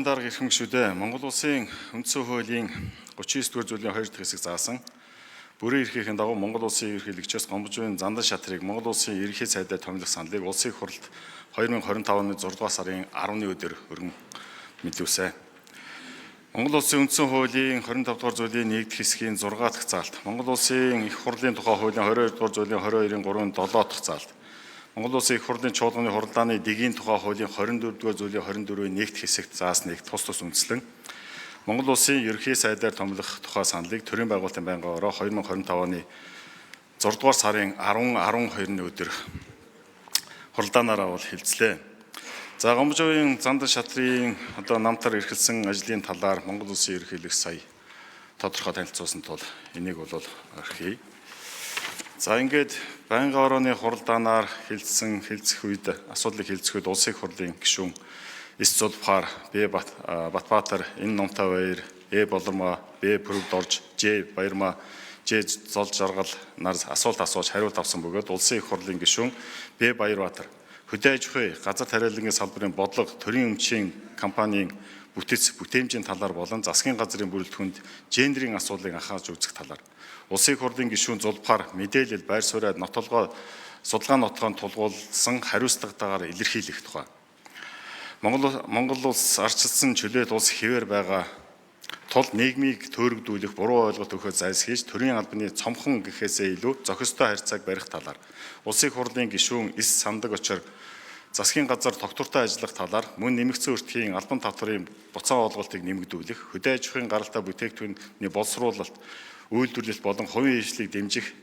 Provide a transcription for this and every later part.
Дарга ирэх гишүүдээ Монгол Улсын үндсэн хуулийн 39-р зүйлийн 2 дахь хэсэг заасан бүрэн эрхийн дагуу Монгол Улсын ерөнхийлөгчөөс Гомбожийн Зандан шатрыг Монгол Улсын ерөнхий сайдаар томилох саналыг Улсын их хурлд 2025 оны 6 дугаар сарын 10-ны өдөр өргөн мэдүүлсэн. Монгол Улсын үндсэн хуулийн 25 дугаар зүйлийн 1 дахь хэсгийн 6 дахь заалт, Монгол Улсын их хурлын тухай хуулийн 22 дугаар зүйлийн 22-ийн 3-ын 7 дахь заалт, Монгол Улсын их хурлын чуулганы хуралдааны дэгийн тухай хуулийн 24 дугаар зүйлийн 24-ийн 1 дахь хэсэгт заасныг тус үндэслэн Монгол Улсын ерөнхий сайдаар томилох тухай саналыг төрийн байгуулалтын байнгын ороо 2025 оны 6 дугаар сарын 10-12-ны өдөр хуралдаанаараа бол хилцлээ. За Гомбожийн Зандан шатрын намтар эрхэлсэн ажлын талаар Монгол Улсын ерөнхийлөгч сая тодорхой танилцуулсан тул энийг бол орхиё. За ингээд байнгын орооны хуралдаанаар хилцэх үед асуудлыг хилцэх үед Улсын их хурлын гишүүн Эс Зулбахаар, Б Батбаатар, Н Номтой Баяр, Э Болормоо, Б Пүрв Дорж, Ж Баярмаа, Ж Зол Жаргал нар асуулт асууж хариулт авсан бөгөөд Улсын их хурлын гишүүн Б Баярбаатар хөдөө аж ахуй, газар тариалангийн салбарын бодлого, төрийн өмчийн компанийн бүтээмжийн талаар болон засгийн газрын бүрэлдэхүүнд гендерийн асуудлыг анхаарч үзэх талаар Улсын их хурлын гишүүн Зулбахаар мэдээлэл, байр сууриа, нотолгоо, судалгаа нотгоонд тулгуулсан хариуцлагатайгаар илэрхийлэх тухай. Монгол улс арчилсан чөлөөт улс хэвээр байгаа тул нийгмийг төөрөгдүүлэх, буруу ойлголт өгөхөд зайлсхийж төрийн албаны цомхон гэхээсээ илүү зохистой харьцааг барих талаар Улсын их хурлын гишүүн Эс Сандаг Очир засгийн газар тогтвортой ажиллах талаар мөн нэмэгдсэн өртгийн албан татварын буцаан олголтыг нэмэгдүүлэх, хөдөө аж ахуйн гаралтай бүтээгдэхүүний боловсруулалт, үйлдвэрлэлт болон хувийн хөгжлийг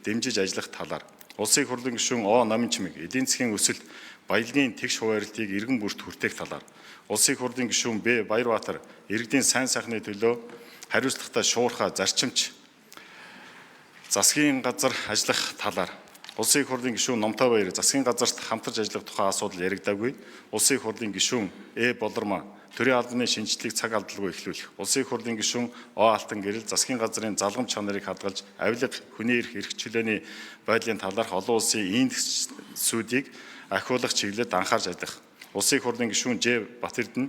дэмжиж ажиллах талаар Улсын их хурлын гишүүн О Номинчмиг эдийн засгийн өсөлт, баялагын тэгш хуваарлтыг эргэн бүрт хүртээх талаар Улсын их хурлын гишүүн Б Баярбаатар иргэдийн сайн сайхны төлөө хариуцлагатай шуурхай зарчимч засгийн газар ажиллах талаар Улсын их хурлын гишүүн Номтой Баяр засгийн газарт хамтарч ажиллах тухай асуудал яригдаагүй. Улсын их хурлын гишүүн Э Болормоо төрийн албаны шинжилгээг цаг алдалгүй эхлүүлэх. Улсын их хурлын гишүүн О Алтан гэрэл засгийн газрын залгамж чанарыг хадгалж авилга, хүний эрх чөлөөний байдлын талаарх олон улсын индексүүдийг ахиулах чиглэлд анхаарч ажиллах. Улсын их хурлын гишүүн Ж Батэрдэн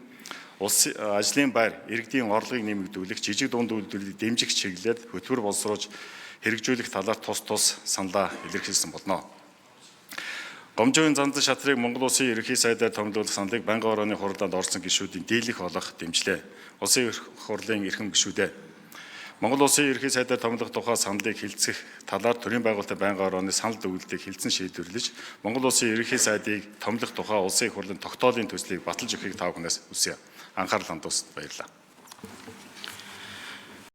улсын ажлын байр, иргэдийн орлогыг нэмэгдүүлэх, жижиг дунд үйлдвэрлэлийг дэмжих чиглэлээр хөтөлбөр боловсруулж хэрэгжүүлэх талаар тус саналаа илэрхийлсэн болно. Гомбожийн Зандан шатрыг Монгол Улсын ерөнхий сайдаар томилуулах саналыг байнгын орооны хуралдаанд орсон гишүүдийн дийлэх олох дэмжлээ. Улсын их хурлын эрхэм гишүүдээ Монгол Улсын ерөнхий сайдаар томилох тухай саналыг хилцэх талаар төрийн байгуулалтын байнгын орооны санал өгүүлэлтийг хилцэн шийдвэрлэж Монгол Улсын ерөнхий сайдыг томилох тухай Улсын их хурлын тогтоолын төслийг баталж өгөхийг та бүхнээс хүсье. Анхаарал хандуулсанд баярлалаа.